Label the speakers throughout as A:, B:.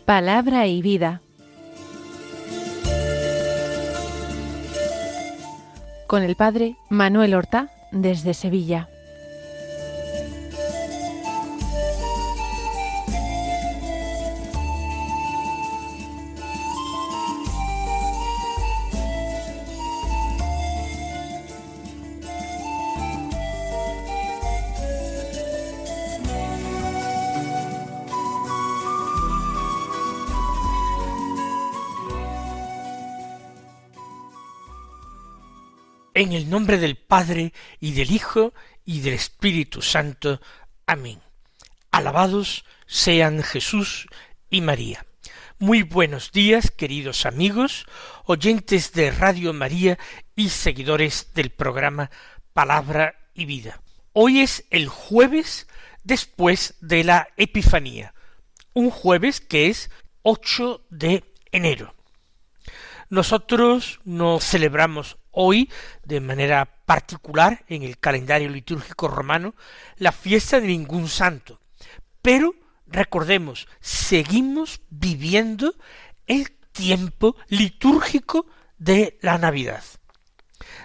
A: Palabra y vida. Con el padre Manuel Horta, desde Sevilla.
B: En el nombre del Padre, y del Hijo, y del Espíritu Santo. Amén. Alabados sean Jesús y María. Muy buenos días, queridos amigos, oyentes de Radio María y seguidores del programa Palabra y Vida. Hoy es el jueves después de la Epifanía, un jueves que es 8 de enero. Nosotros no celebramos hoy, de manera particular, en el calendario litúrgico romano, la fiesta de ningún santo. Pero, recordemos, seguimos viviendo el tiempo litúrgico de la Navidad.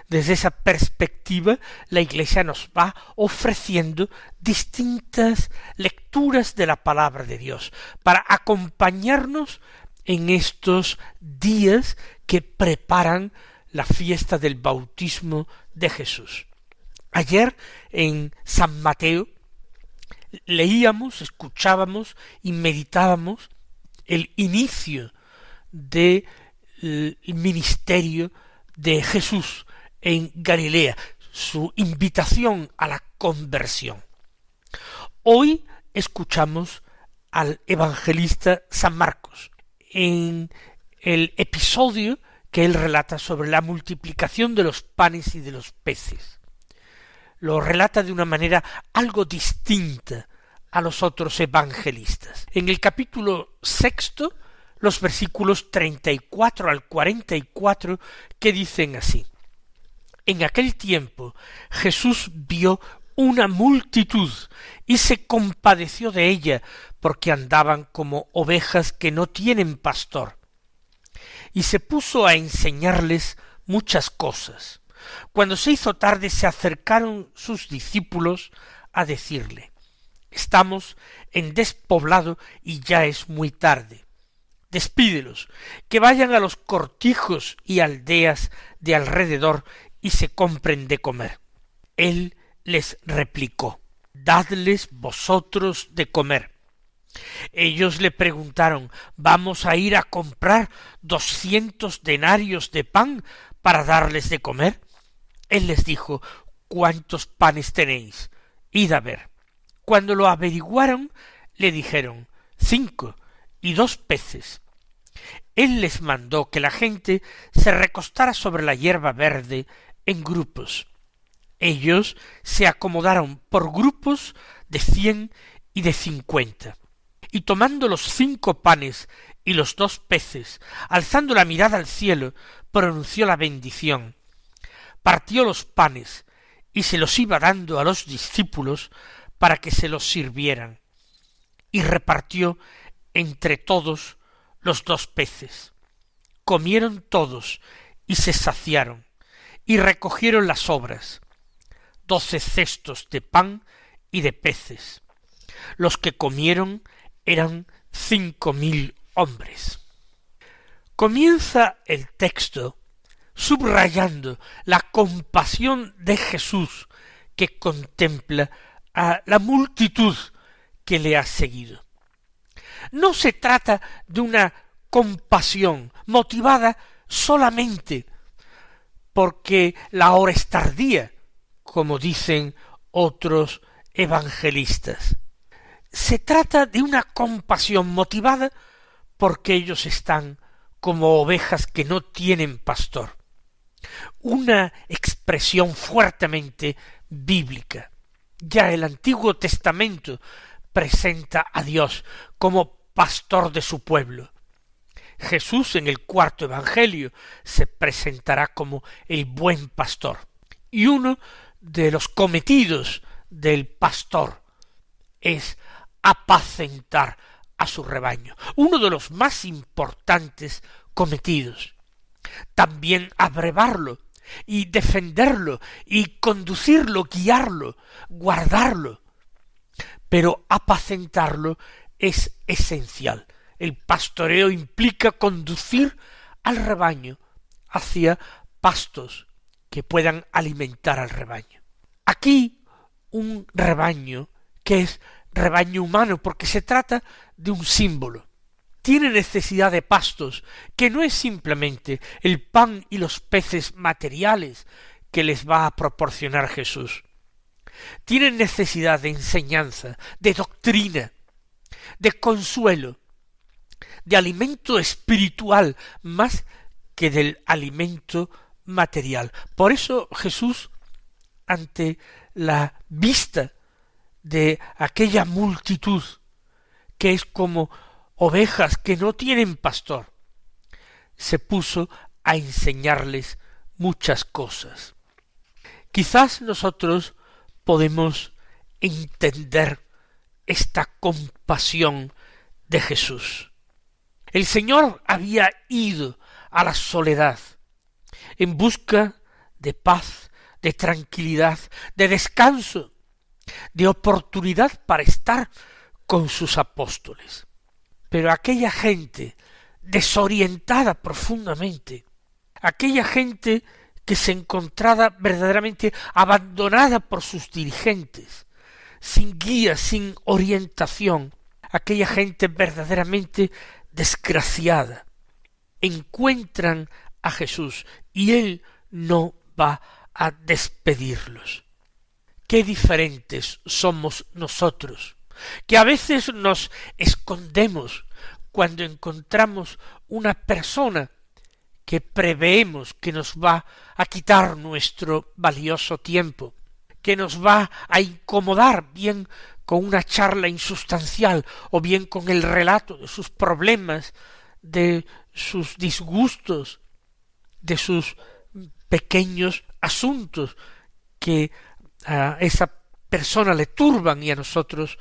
B: Desde esa perspectiva, la Iglesia nos va ofreciendo distintas lecturas de la palabra de Dios para acompañarnos en estos días que preparan la fiesta del bautismo de Jesús. Ayer en San Mateo leíamos, escuchábamos y meditábamos el inicio del ministerio de Jesús en Galilea, su invitación a la conversión. Hoy escuchamos al evangelista San Marcos en el episodio que él relata sobre la multiplicación de los panes y de los peces. Lo relata de una manera algo distinta a los otros evangelistas. En el capítulo 6, los versículos 34 al 44, que dicen así: En aquel tiempo Jesús vio una multitud y se compadeció de ella, porque andaban como ovejas que no tienen pastor. Y se puso a enseñarles muchas cosas. Cuando se hizo tarde, se acercaron sus discípulos a decirle: Estamos en despoblado y ya es muy tarde. Despídelos, que vayan a los cortijos y aldeas de alrededor y se compren de comer. Él les replicó: Dadles vosotros de comer. Ellos le preguntaron: ¿Vamos a ir a comprar 200 denarios de pan para darles de comer? Él les dijo: ¿Cuántos panes tenéis? Id a ver. Cuando lo averiguaron, le dijeron: 5 y 2 peces. Él les mandó que la gente se recostara sobre la hierba verde en grupos. Ellos se acomodaron por grupos de 100 y de 50. Y tomando los 5 panes y los 2 peces, alzando la mirada al cielo, pronunció la bendición, partió los panes y se los iba dando a los discípulos para que se los sirvieran, y repartió entre todos los 2 peces. Comieron todos y se saciaron, y recogieron las sobras, 12 cestos de pan y de peces. Los que comieron eran 5.000 hombres. Comienza el texto subrayando la compasión de Jesús que contempla a la multitud que le ha seguido. No se trata de una compasión motivada solamente porque la hora es tardía, como dicen otros evangelistas. Se trata de una compasión motivada porque ellos están como ovejas que no tienen pastor. Una expresión fuertemente bíblica. Ya el Antiguo Testamento presenta a Dios como pastor de su pueblo. Jesús en el 4 Evangelio se presentará como el buen pastor. Y uno de los cometidos del pastor es apacentar a su rebaño, uno de los más importantes cometidos. También abrevarlo y defenderlo y conducirlo, guiarlo, guardarlo. Pero apacentarlo es esencial. El pastoreo implica conducir al rebaño hacia pastos que puedan alimentar al rebaño. Aquí un rebaño que es rebaño humano porque se trata de un símbolo. Tiene necesidad de pastos, que no es simplemente el pan y los peces materiales que les va a proporcionar Jesús. Tienen necesidad de enseñanza, de doctrina, de consuelo, de alimento espiritual más que del alimento material. Por eso Jesús, ante la vista de aquella multitud que es como ovejas que no tienen pastor, se puso a enseñarles muchas cosas. Quizás nosotros podemos entender esta compasión de Jesús. El Señor había ido a la soledad en busca de paz, de tranquilidad, de descanso, de oportunidad para estar con sus apóstoles. Pero aquella gente desorientada profundamente, aquella gente que se encontraba verdaderamente abandonada por sus dirigentes, sin guía, sin orientación, aquella gente verdaderamente desgraciada, encuentran a Jesús y Él no va a despedirlos. Qué diferentes somos nosotros, que a veces nos escondemos cuando encontramos una persona que preveemos que nos va a quitar nuestro valioso tiempo, que nos va a incomodar bien con una charla insustancial o bien con el relato de sus problemas, de sus disgustos, de sus pequeños asuntos que a esa persona le turban y a nosotros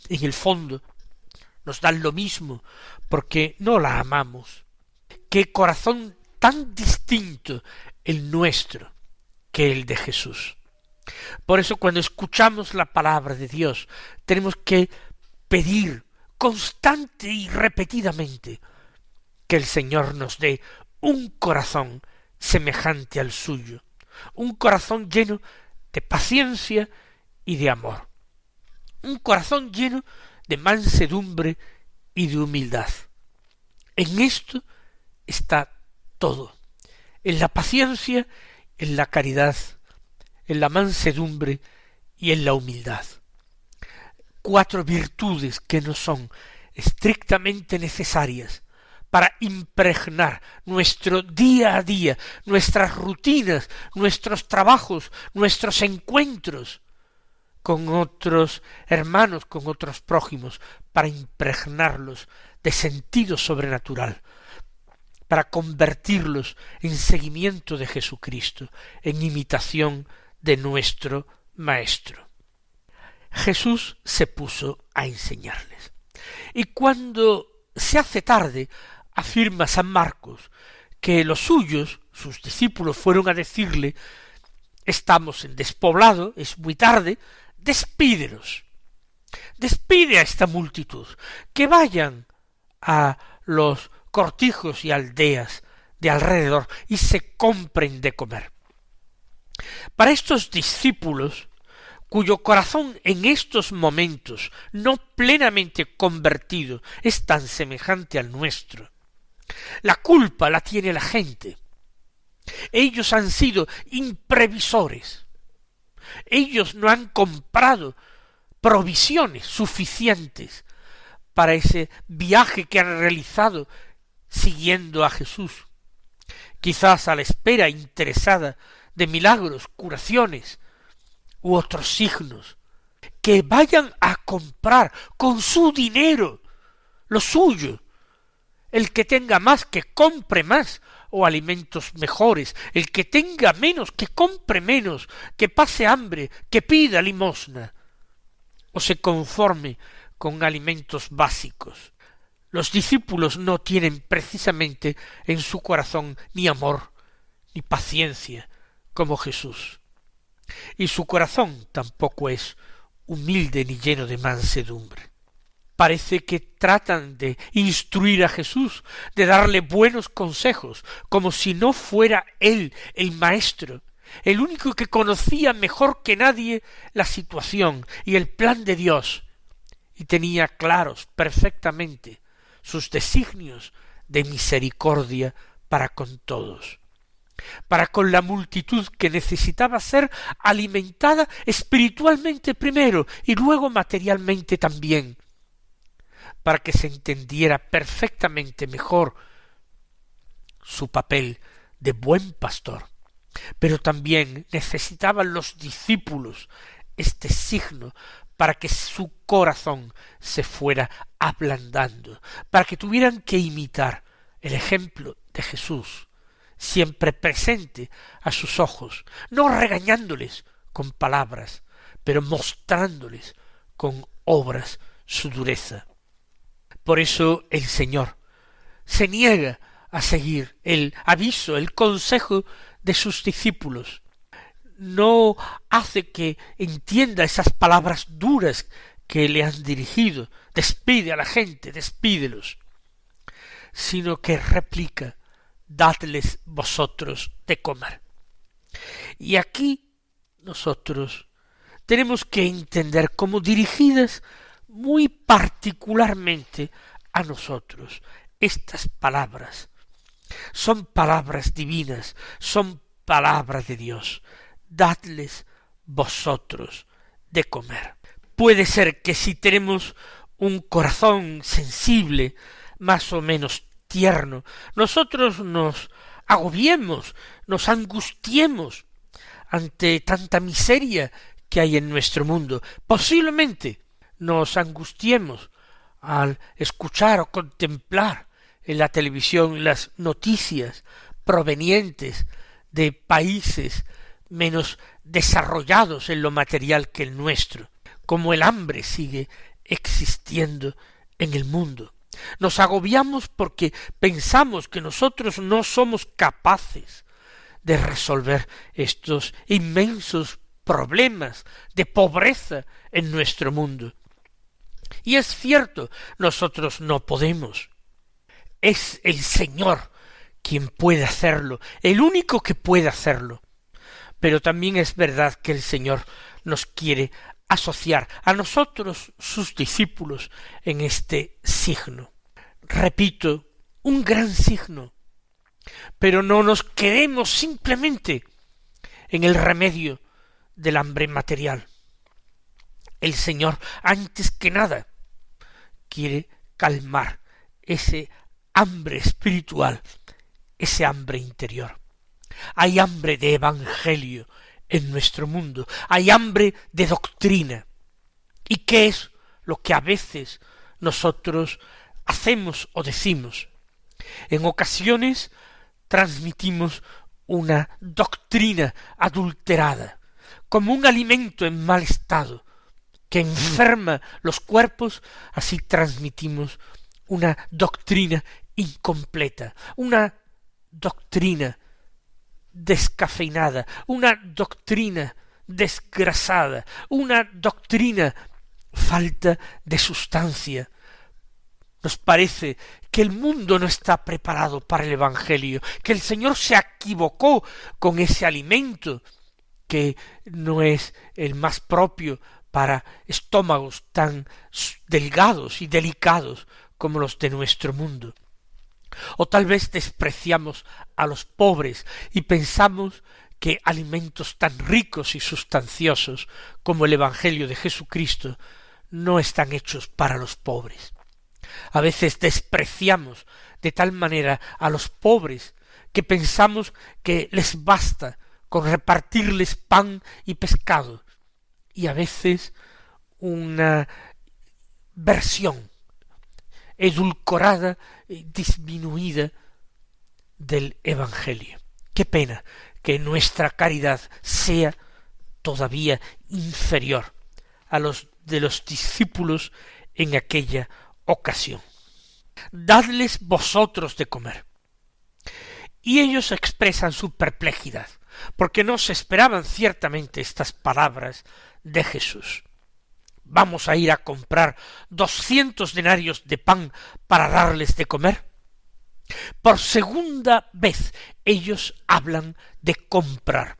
B: en el fondo nos dan lo mismo porque no la amamos. Qué corazón tan distinto el nuestro que el de Jesús. Por eso cuando escuchamos la palabra de Dios tenemos que pedir constante y repetidamente que el Señor nos dé un corazón semejante al suyo, un corazón lleno de paciencia y de amor, un corazón lleno de mansedumbre y de humildad. En esto está todo, en la paciencia, en la caridad, en la mansedumbre y en la humildad. 4 virtudes que nos son estrictamente necesarias para impregnar nuestro día a día, nuestras rutinas, nuestros trabajos, nuestros encuentros con otros hermanos, con otros prójimos, para impregnarlos de sentido sobrenatural, para convertirlos en seguimiento de Jesucristo, en imitación de nuestro Maestro. Jesús se puso a enseñarles. Y cuando se hace tarde, afirma San Marcos, que los suyos, sus discípulos, fueron a decirle: estamos en despoblado, es muy tarde, despídelos, despide a esta multitud, que vayan a los cortijos y aldeas de alrededor y se compren de comer. Para estos discípulos, cuyo corazón en estos momentos no plenamente convertido es tan semejante al nuestro, la culpa la tiene la gente. Ellos han sido imprevisores. Ellos no han comprado provisiones suficientes para ese viaje que han realizado siguiendo a Jesús, quizás a la espera interesada de milagros, curaciones u otros signos. Que vayan a comprar con su dinero lo suyo. El que tenga más, que compre más, o alimentos mejores. El que tenga menos, que compre menos, que pase hambre, que pida limosna, o se conforme con alimentos básicos. Los discípulos no tienen precisamente en su corazón ni amor, ni paciencia, como Jesús. Y su corazón tampoco es humilde ni lleno de mansedumbre. Parece que tratan de instruir a Jesús, de darle buenos consejos, como si no fuera él el maestro, el único que conocía mejor que nadie la situación y el plan de Dios, y tenía claros perfectamente sus designios de misericordia para con todos, para con la multitud que necesitaba ser alimentada espiritualmente primero y luego materialmente también, para que se entendiera perfectamente mejor su papel de buen pastor. Pero también necesitaban los discípulos este signo para que su corazón se fuera ablandando, para que tuvieran que imitar el ejemplo de Jesús, siempre presente a sus ojos, no regañándoles con palabras, pero mostrándoles con obras su dureza. Por eso el Señor se niega a seguir el aviso, el consejo de sus discípulos. No hace que entienda esas palabras duras que le han dirigido, despide a la gente, despídelos, sino que replica, dadles vosotros de comer. Y aquí nosotros tenemos que entender como dirigidas muy particularmente a nosotros estas palabras. Son palabras divinas, son palabras de Dios. Dadles vosotros de comer. Puede ser que si tenemos un corazón sensible, más o menos tierno, nosotros nos agobiemos, nos angustiemos ante tanta miseria que hay en nuestro mundo. Posiblemente nos angustiemos al escuchar o contemplar en la televisión las noticias provenientes de países menos desarrollados en lo material que el nuestro, como el hambre sigue existiendo en el mundo. Nos agobiamos porque pensamos que nosotros no somos capaces de resolver estos inmensos problemas de pobreza en nuestro mundo. Y es cierto, nosotros no podemos. Es el Señor quien puede hacerlo, el único que puede hacerlo. Pero también es verdad que el Señor nos quiere asociar a nosotros, sus discípulos, en este signo. Repito, un gran signo. Pero no nos quedemos simplemente en el remedio del hambre material. El Señor, antes que nada, quiere calmar ese hambre espiritual, ese hambre interior. Hay hambre de evangelio en nuestro mundo, hay hambre de doctrina. ¿Y qué es lo que a veces nosotros hacemos o decimos? En ocasiones transmitimos una doctrina adulterada, como un alimento en mal estado, que enferma los cuerpos. Así transmitimos una doctrina incompleta, una doctrina descafeinada, una doctrina desgrasada, una doctrina falta de sustancia. Nos parece que el mundo no está preparado para el Evangelio, que el Señor se equivocó con ese alimento que no es el más propio para estómagos tan delgados y delicados como los de nuestro mundo. O tal vez despreciamos a los pobres y pensamos que alimentos tan ricos y sustanciosos como el Evangelio de Jesucristo no están hechos para los pobres. A veces despreciamos de tal manera a los pobres que pensamos que les basta con repartirles pan y pescado, y a veces una versión edulcorada y disminuida del Evangelio. Qué pena que nuestra caridad sea todavía inferior a los de los discípulos en aquella ocasión. dadles vosotros de comer. Y ellos expresan su perplejidad, porque no se esperaban ciertamente estas palabras de Jesús. ¿Vamos a ir a comprar 200 denarios de pan para darles de comer? Por segunda vez ellos hablan de comprar.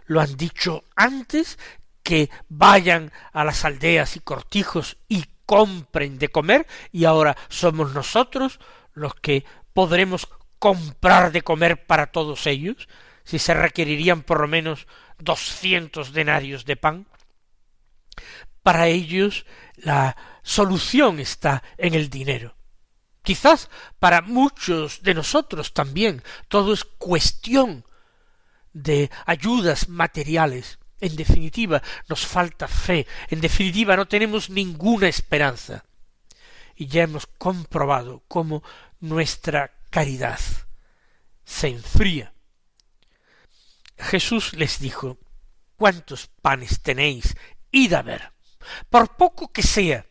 B: Lo han dicho antes, que vayan a las aldeas y cortijos y compren de comer, y ahora somos nosotros los que podremos comprar de comer para todos ellos, si se requerirían por lo menos 200 denarios de pan. Para ellos la solución está en el dinero. Quizás para muchos de nosotros también todo es cuestión de ayudas materiales. En definitiva, nos falta fe, en definitiva no tenemos ninguna esperanza. Y ya hemos comprobado cómo nuestra caridad se enfría. Jesús les dijo: ¿cuántos panes tenéis? Id a ver. Por poco que sea,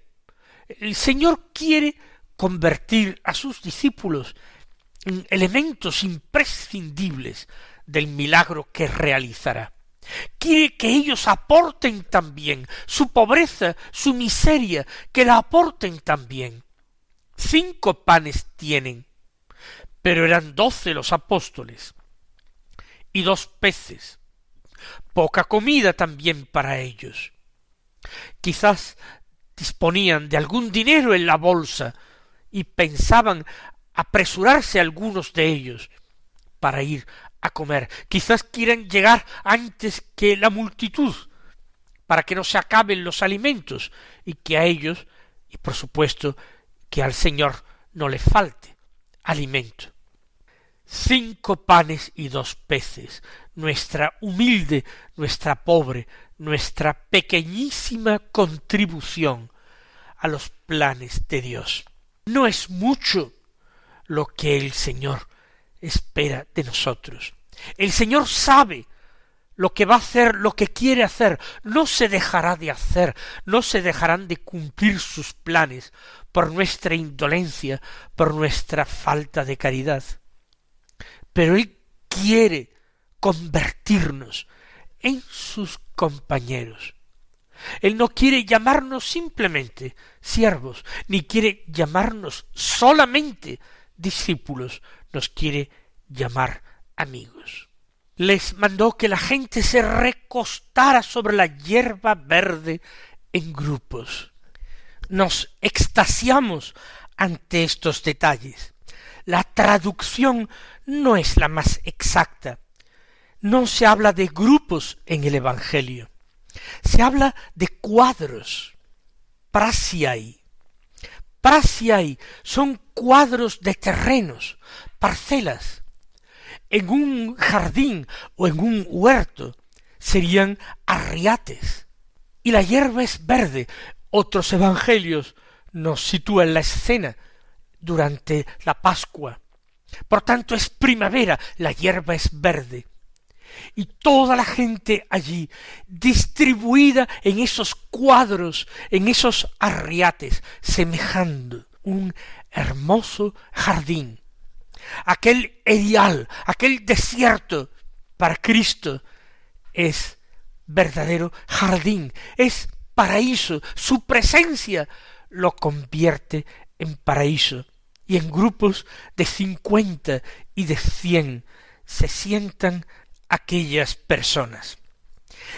B: el Señor quiere convertir a sus discípulos en elementos imprescindibles del milagro que realizará. Quiere que ellos aporten también su pobreza, su miseria, que la aporten también. 5 panes tienen, pero eran 12 los apóstoles, y 2 peces. Poca comida también para ellos. Quizás disponían de algún dinero en la bolsa y pensaban apresurarse algunos de ellos para ir a comer. Quizás quieran llegar antes que la multitud para que no se acaben los alimentos y que a ellos, y por supuesto que al Señor no le falte alimento. 5 panes y 2 peces, nuestra humilde, nuestra pobre, nuestra pequeñísima contribución a los planes de Dios. No es mucho lo que el Señor espera de nosotros. El Señor sabe lo que va a hacer, lo que quiere hacer. No se dejará de hacer, no se dejarán de cumplir sus planes por nuestra indolencia, por nuestra falta de caridad. Pero Él quiere convertirnos en sus compañeros. Él no quiere llamarnos simplemente siervos, ni quiere llamarnos solamente discípulos, nos quiere llamar amigos. Les mandó que la gente se recostara sobre la hierba verde en grupos. Nos extasiamos ante estos detalles. La traducción no es la más exacta. No se habla de grupos en el Evangelio. Se habla de cuadros. Prasiai. Prasiai son cuadros de terrenos, parcelas. En un jardín o en un huerto serían arriates. Y la hierba es verde. Otros evangelios nos sitúan la escena durante la Pascua. Por tanto es primavera, la hierba es verde. Y toda la gente allí, distribuida en esos cuadros, en esos arriates, semejando un hermoso jardín. Aquel erial, aquel desierto, para Cristo es verdadero jardín, es paraíso. Su presencia lo convierte en paraíso. Y en grupos de 50 y de 100 se sientan aquellas personas.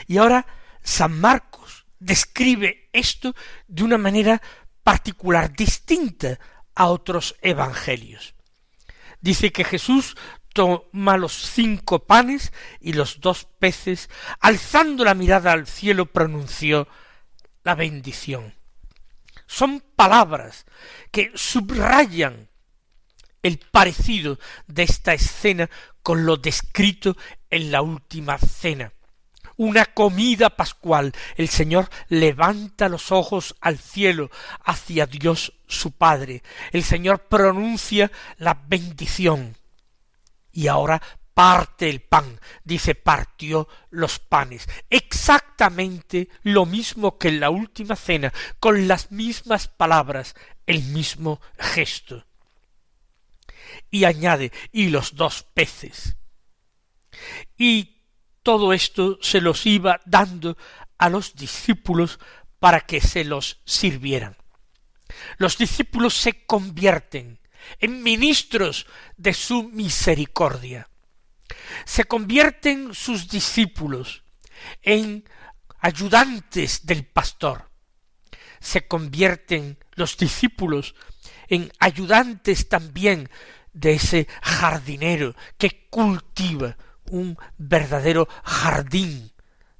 B: Y ahora San Marcos describe esto de una manera particular, distinta a otros evangelios. Dice que Jesús toma los 5 panes y los 2 peces, alzando la mirada al cielo pronunció la bendición. Son palabras que subrayan el parecido de esta escena con lo descrito en la última cena. Una comida pascual. El Señor levanta los ojos al cielo, hacia Dios su Padre. El Señor pronuncia la bendición. Y ahora parte el pan, dice partió los panes. Exactamente lo mismo que en la última cena, con las mismas palabras, el mismo gesto. Y añade, y los 2 peces. Y todo esto se los iba dando a los discípulos para que se los sirvieran. Los discípulos se convierten en ministros de su misericordia. Se convierten sus discípulos en ayudantes del pastor. Se convierten los discípulos en ayudantes también de ese jardinero que cultiva un verdadero jardín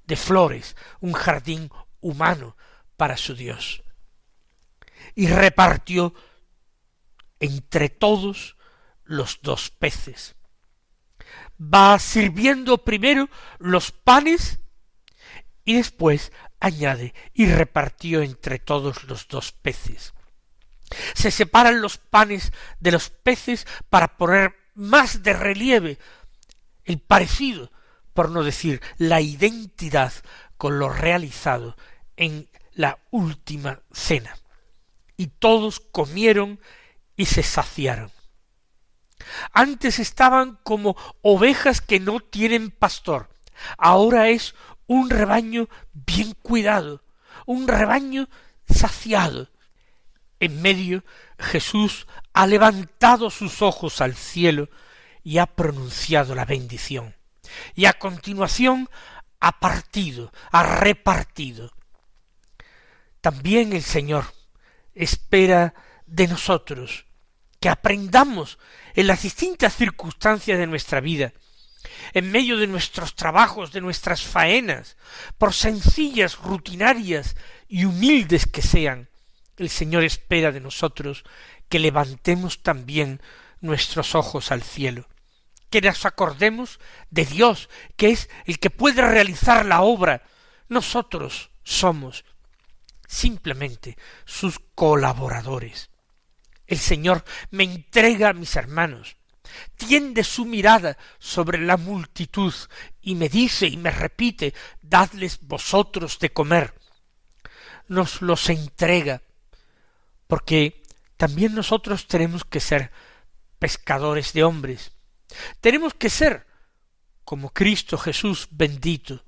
B: de flores, un jardín humano para su Dios. Y repartió entre todos los 2 peces. Va sirviendo primero los panes y después añade, y repartió entre todos los 2 peces. Se separan los panes de los peces para poner más de relieve el parecido, por no decir la identidad con lo realizado en la última cena. Y todos comieron y se saciaron. Antes estaban como ovejas que no tienen pastor. Ahora es un rebaño bien cuidado, un rebaño saciado. En medio, Jesús ha levantado sus ojos al cielo y ha pronunciado la bendición. Y a continuación ha partido, ha repartido. También el Señor espera de nosotros que aprendamos en las distintas circunstancias de nuestra vida, en medio de nuestros trabajos, de nuestras faenas, por sencillas, rutinarias y humildes que sean, el Señor espera de nosotros que levantemos también nuestros ojos al cielo, que nos acordemos de Dios, que es el que puede realizar la obra. Nosotros somos simplemente sus colaboradores. El Señor me entrega a mis hermanos, tiende su mirada sobre la multitud y me dice y me repite, dadles vosotros de comer. Nos los entrega, porque también nosotros tenemos que ser pescadores de hombres. Tenemos que ser, como Cristo Jesús bendito,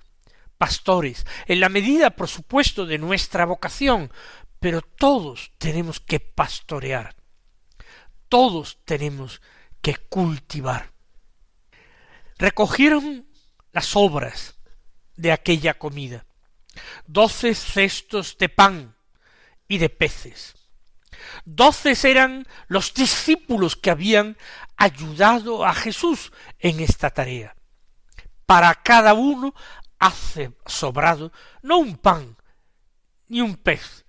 B: pastores, en la medida, por supuesto, de nuestra vocación, pero todos tenemos que pastorear, todos tenemos que cultivar. Recogieron las sobras de aquella comida, 12 cestos de pan y de peces. 12 eran los discípulos que habían ayudado a Jesús en esta tarea. Para cada uno ha sobrado no un pan ni un pez,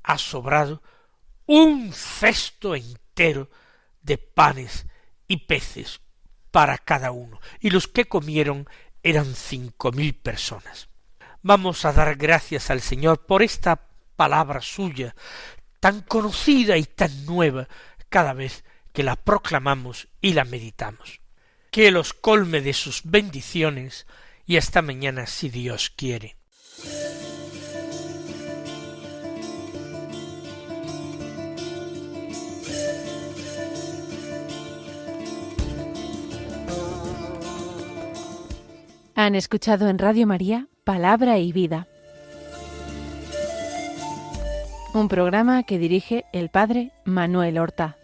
B: ha sobrado un cesto entero de panes y peces para cada uno, y los que comieron eran 5.000 personas. Vamos a dar gracias al Señor por esta palabra suya, tan conocida y tan nueva cada vez que la proclamamos y la meditamos. Que los colme de sus bendiciones y hasta mañana si Dios quiere.
A: Han escuchado en Radio María Palabra y Vida, un programa que dirige el padre Manuel Horta.